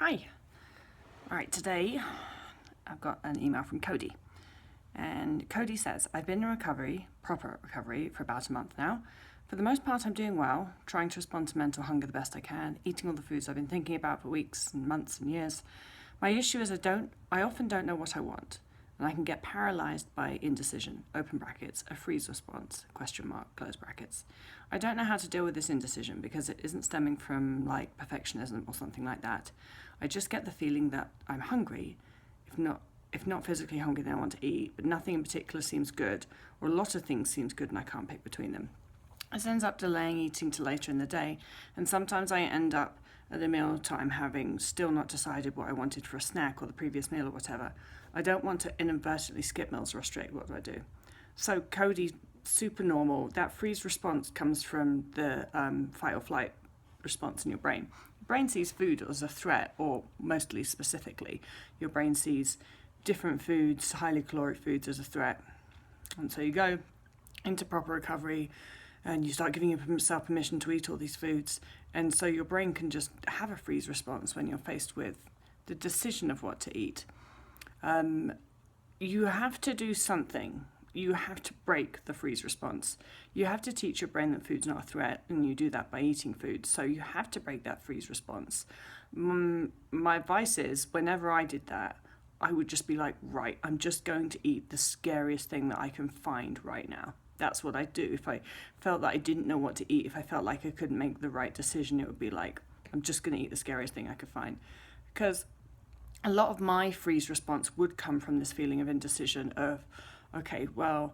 Hi. All right, today I've got an email from Cody. And Cody says, I've been in recovery, proper recovery, for about a month now. For the most part, I'm doing well, trying to respond to mental hunger the best I can, eating all the foods I've been thinking about for weeks and months and years. My issue is I often don't know what I want, and I can get paralyzed by indecision, open brackets, a freeze response, question mark, close brackets. I don't know how to deal with this indecision because it isn't stemming from like perfectionism or something like that. I just get the feeling that I'm hungry, if not physically hungry, then I want to eat, but nothing in particular seems good, or a lot of things seems good and I can't pick between them. This ends up delaying eating to later in the day, and sometimes I end up at a meal time having still not decided what I wanted for a snack or the previous meal or whatever. I don't want to inadvertently skip meals or restrict. What do I do? So Cody, super normal. That freeze response comes from the fight or flight response in your brain. Your brain sees food as a threat, or mostly specifically, your brain sees different foods, highly caloric foods, as a threat. And so you go into proper recovery and you start giving yourself permission to eat all these foods. And so your brain can just have a freeze response when you're faced with the decision of what to eat. You have to do something. You have to break the freeze response. You have to teach your brain that food's not a threat, and you do that by eating food. So you have to break that freeze response. My advice is, whenever I did that, I would just be like, right, I'm just going to eat the scariest thing that I can find right now. That's what I'd do. If I felt that I didn't know what to eat, if I felt like I couldn't make the right decision, it would be like, I'm just going to eat the scariest thing I could find. Because a lot of my freeze response would come from this feeling of indecision of, okay, well,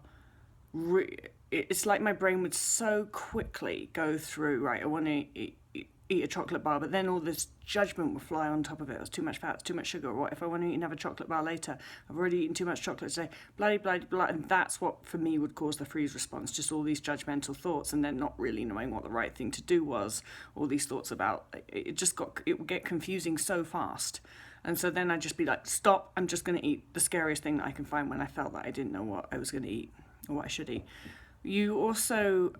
it's like my brain would so quickly go through, right, I want to eat a chocolate bar, but then all this judgment will fly on top of it. It's too much fat, it's too much sugar. Or what if I want to eat another chocolate bar later? I've already eaten too much chocolate today. Blah, blah, blah. And that's what, for me, would cause the freeze response. Just all these judgmental thoughts, and then not really knowing what the right thing to do was. All these thoughts about, it would get confusing so fast. And so then I'd just be like, stop, I'm just going to eat the scariest thing that I can find when I felt that I didn't know what I was going to eat or what I should eat. You also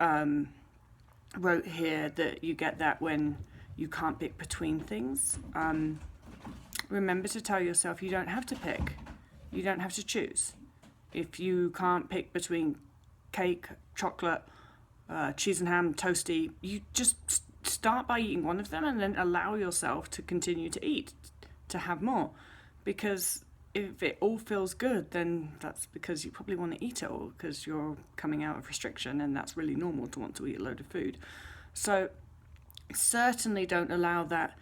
wrote here that you get that when you can't pick between things. Remember to tell yourself you don't have to pick. You don't have to choose. If you can't pick between cake, chocolate, cheese and ham, toasty, you just start by eating one of them and then allow yourself to continue to eat, to have more. Because if it all feels good, then that's because you probably want to eat it all because you're coming out of restriction, and that's really normal to want to eat a load of food. So certainly don't allow that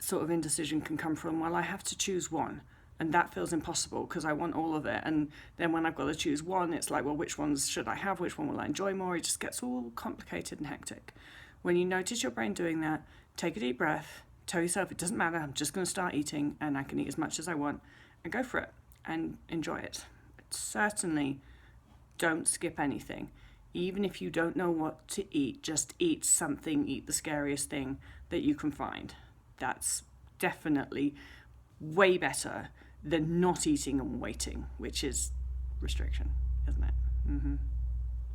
sort of indecision can come from, well, I have to choose one, and that feels impossible because I want all of it. And then when I've got to choose one, it's like, well, which ones should I have? Which one will I enjoy more? It just gets all complicated and hectic. When you notice your brain doing that, take a deep breath, tell yourself it doesn't matter, I'm just going to start eating and I can eat as much as I want, and go for it and enjoy it. But certainly don't skip anything. Even if you don't know what to eat, just eat something, eat the scariest thing that you can find. That's definitely way better than not eating and waiting, which is restriction, isn't it?